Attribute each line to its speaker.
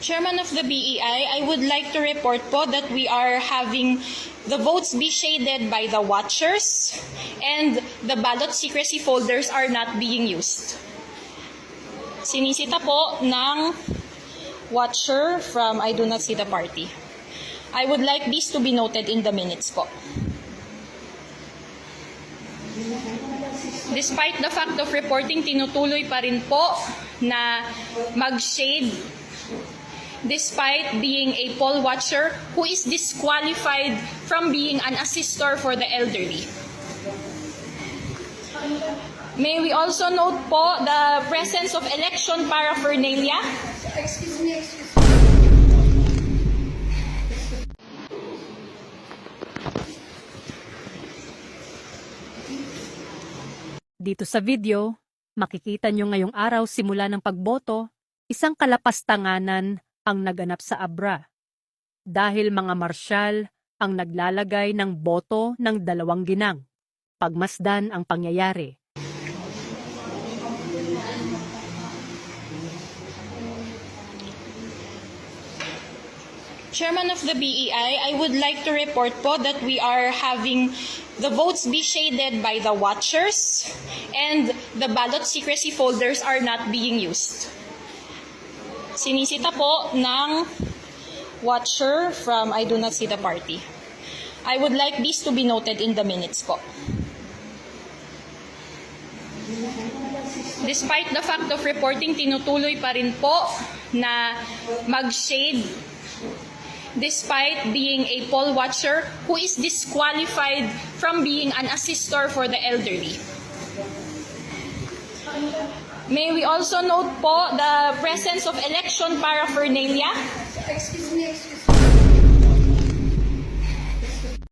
Speaker 1: Chairman of the BEI, I would like to report po that we are having the votes be shaded by the watchers and the ballot secrecy folders are not being used. Sinisita po ng watcher from I do not see the party. I would like this to be noted in the minutes po. Despite the fact of reporting, tinutuloy pa rin po na mag-shade despite being a poll watcher who is disqualified from being an assistor for the elderly. May we also note po the presence of election paraphernalia.
Speaker 2: Excuse me.
Speaker 3: Dito sa video, makikita nyo ngayong araw simula ng pagboto, isang kalapastanganan ang naganap sa Abra. Dahil mga marsyal ang naglalagay ng boto ng dalawang ginang. Pagmasdan ang pangyayari.
Speaker 1: Chairman of the BEI, I would like to report po that we are having the votes be shaded by the watchers and the ballot secrecy folders are not being used. Sinisita po ng watcher from I do not see the party. I would like this to be noted in the minutes po. Despite the fact of reporting, tinutuloy pa rin po na mag-shade despite being a poll watcher who is disqualified from being an assistor for the elderly. May we also note po the presence of election paraphernalia.
Speaker 2: Excuse me.